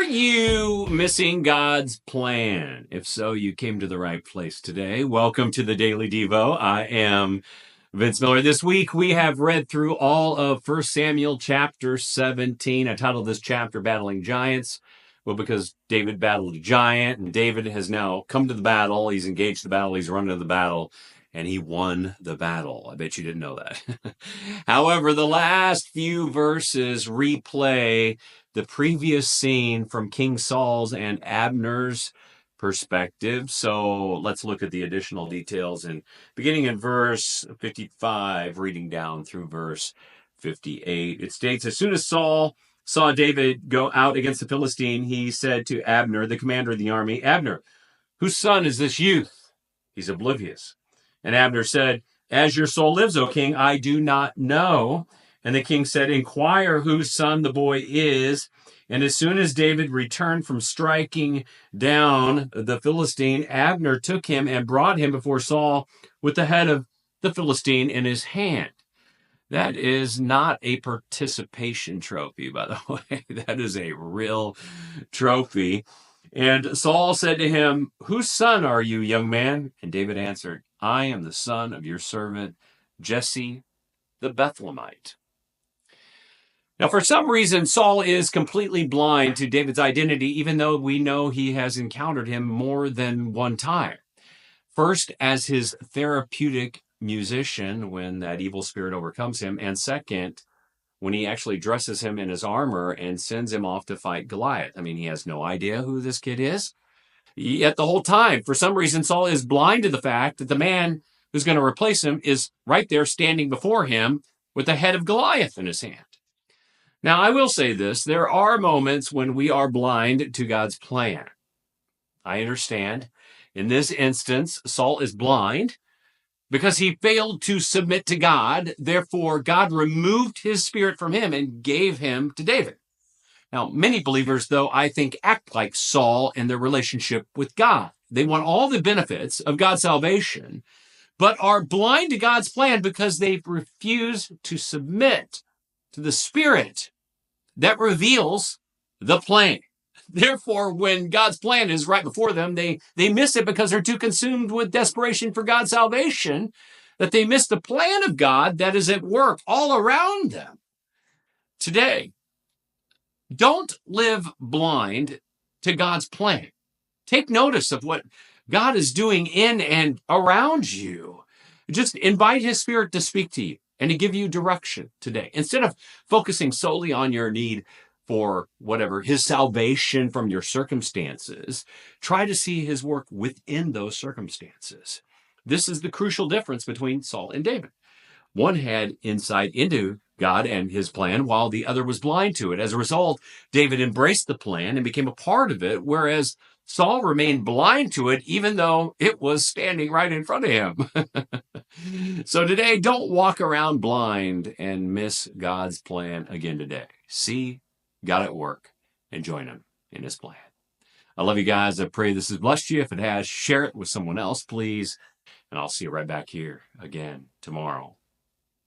you missing God's plan? If so, you came to the right place today. Welcome to the Daily Devo. I am Vince Miller. This week we have read through all of 1 Samuel chapter 17. I titled this chapter Battling Giants. Well, because David battled a giant, and David has now come to the battle. He's engaged the battle. He's run into the battle, and he won the battle. I bet you didn't know that. However, the last few verses replay the previous scene from King Saul's and Abner's perspective. So let's look at the additional details. And beginning in verse 55, reading down through verse 58, it states, as soon as Saul saw David go out against the Philistine, he said to Abner, the commander of the army, Abner, whose son is this youth? He's oblivious. And Abner said, as your soul lives, O king, I do not know. And the king said, inquire whose son the boy is. And as soon as David returned from striking down the Philistine, Abner took him and brought him before Saul with the head of the Philistine in his hand. That is not a participation trophy, by the way. That is a real trophy. And Saul said to him, whose son are you, young man? And David answered, I am the son of your servant, Jesse the Bethlehemite. Now, for some reason, Saul is completely blind to David's identity, even though we know he has encountered him more than one time. First, as his therapeutic musician, when that evil spirit overcomes him, and second, when he actually dresses him in his armor and sends him off to fight Goliath. I mean, he has no idea who this kid is. Yet the whole time, for some reason, Saul is blind to the fact that the man who's going to replace him is right there standing before him with the head of Goliath in his hand. Now, I will say this, there are moments when we are blind to God's plan. I understand. In this instance, Saul is blind because he failed to submit to God. Therefore, God removed his spirit from him and gave him to David. Now, many believers, though, I think, act like Saul in their relationship with God. They want all the benefits of God's salvation, but are blind to God's plan because they refuse to submit to the Spirit that reveals the plan. Therefore, when God's plan is right before them, they miss it because they're too consumed with desperation for God's salvation that they miss the plan of God that is at work all around them. Today, don't live blind to God's plan. Take notice of what God is doing in and around you. Just invite his spirit to speak to you and to give you direction today. Instead of focusing solely on your need for whatever, his salvation from your circumstances, try to see his work within those circumstances. This is the crucial difference between Saul and David. One had insight into God and his plan, while the other was blind to it. As a result, David embraced the plan and became a part of it, whereas Saul remained blind to it, even though it was standing right in front of him. So today, don't walk around blind and miss God's plan again today. See God at work and join him in his plan. I love you guys. I pray this has blessed you. If it has, share it with someone else, please. And I'll see you right back here again tomorrow.